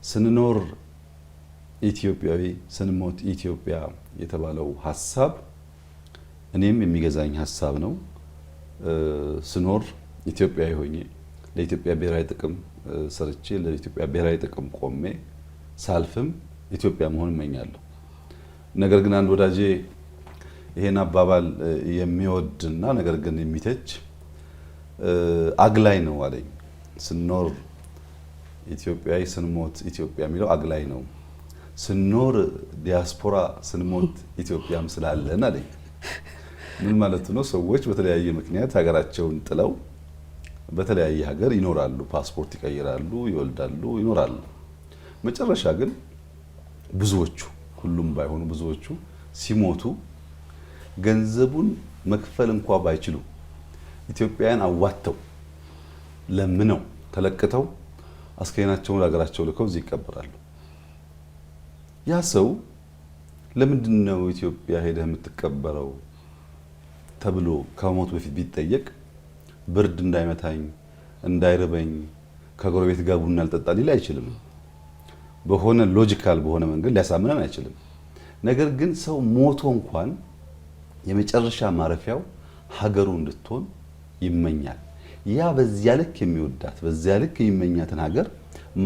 ስንኖር ኢትዮጵያዊ ስንሞት ኢትዮጵያ የተባለው ሐሳብ እኔም የሚገዛኝ ሐሳብ ነው። ስኖር ኢትዮጵያዊ ሆኜ ለኢትዮጵያ ብሔራዊ ጥቅም ሰርቼ ለኢትዮጵያ ብሔራዊ ጥቅም ቆሜ ሳልፍም ኢትዮጵያ መሆን እመኛለሁ። ነገር ግን አንድ ወዳጄ ይሄን አባባል የሚወድና ነገር ግን የሚተች አግላይ ነው አለኝ። ስኖር ኢትዮጵያዊ ስንሞት ኢትዮጵያ የሚለው አግላይ ነው። ስኖር ዲያስፖራ ስንሞት ኢትዮጵያም ስላለን አለኝ። ምን ማለት ነው? ሰዎች በተለያየ ምክንያት ሀገራቸውን ጥለው በተለያየ ሀገር ይኖራሉ፣ ፓስፖርት ይቀይራሉ፣ ይወልዳሉ፣ ይኖራሉ። መጨረሻ ግን ብዙዎቹ ሁሉም ባይሆኑ ብዙዎቹ ሲሞቱ ገንዘቡን መክፈል እንኳን ባይችሉ ኢትዮጵያውያን አዋተው ለምነው ተለቅተው አስከሬናቸውን ሀገራቸው ልከው እዚህ ይቀበራሉ። ያ ሰው ለምንድን ነው ኢትዮጵያ ሄደህ የምትቀበረው ተብሎ ከሞት በፊት ቢጠየቅ ብርድ እንዳይመታኝ እንዳይርበኝ ከጎረቤት ጋር ቡና አልጠጣ ሊል አይችልም። በሆነ ሎጂካል በሆነ መንገድ ሊያሳምነን አይችልም። ነገር ግን ሰው ሞቶ እንኳን የመጨረሻ ማረፊያው ሀገሩ እንድትሆን ይመኛል። ያ በዚያ ልክ የሚወዳት በዚያ ልክ የሚመኛትን ሀገር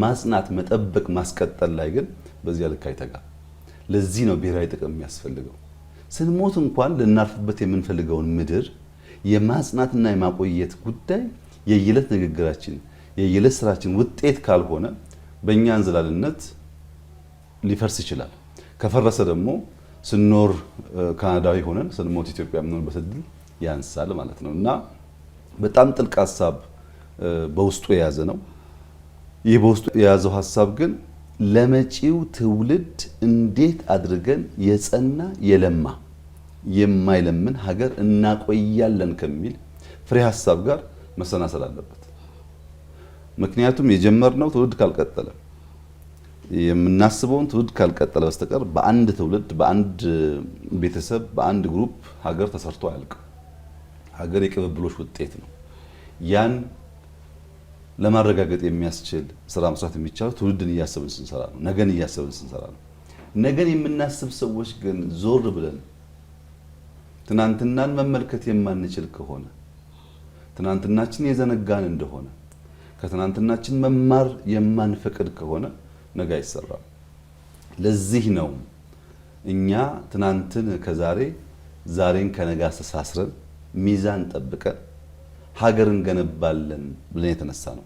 ማጽናት፣ መጠበቅ፣ ማስቀጠል ላይ ግን በዚያ ልክ አይተጋም። ለዚህ ነው ብሔራዊ ጥቅም የሚያስፈልገው። ስንሞት እንኳን ልናርፍበት የምንፈልገውን ምድር የማጽናትና የማቆየት ጉዳይ የየዕለት ንግግራችን የየዕለት ስራችን ውጤት ካልሆነ በእኛ እንዝላልነት ሊፈርስ ይችላል። ከፈረሰ ደግሞ ስንኖር ካናዳዊ ሆነን ስንሞት ኢትዮጵያ የምንሆንበት ዕድል ያንሳል ማለት ነው። እና በጣም ጥልቅ ሀሳብ በውስጡ የያዘ ነው። ይህ በውስጡ የያዘው ሀሳብ ግን ለመጪው ትውልድ እንዴት አድርገን የጸና የለማ የማይለምን ሀገር እናቆያለን ከሚል ፍሬ ሀሳብ ጋር መሰናሰል አለበት። ምክንያቱም የጀመርነው ትውልድ ካልቀጠለ የምናስበውን ትውልድ ካልቀጠለ በስተቀር በአንድ ትውልድ በአንድ ቤተሰብ በአንድ ግሩፕ ሀገር ተሰርቶ አያልቅም። ሀገር የቅብብሎች ውጤት ነው። ያን ለማረጋገጥ የሚያስችል ስራ መስራት የሚቻለው ትውልድን እያሰብን ስንሰራ ነው። ነገን እያሰብን ስንሰራ ነው። ነገን የምናስብ ሰዎች ግን ዞር ብለን ትናንትናን መመልከት የማንችል ከሆነ ትናንትናችን የዘነጋን እንደሆነ ከትናንትናችን መማር የማንፈቅድ ከሆነ ነገ አይሰራም። ለዚህ ነው እኛ ትናንትን ከዛሬ ዛሬን ከነገ አስተሳስረን ሚዛን ጠብቀን ሀገርን ገነባለን ብለን የተነሳ ነው።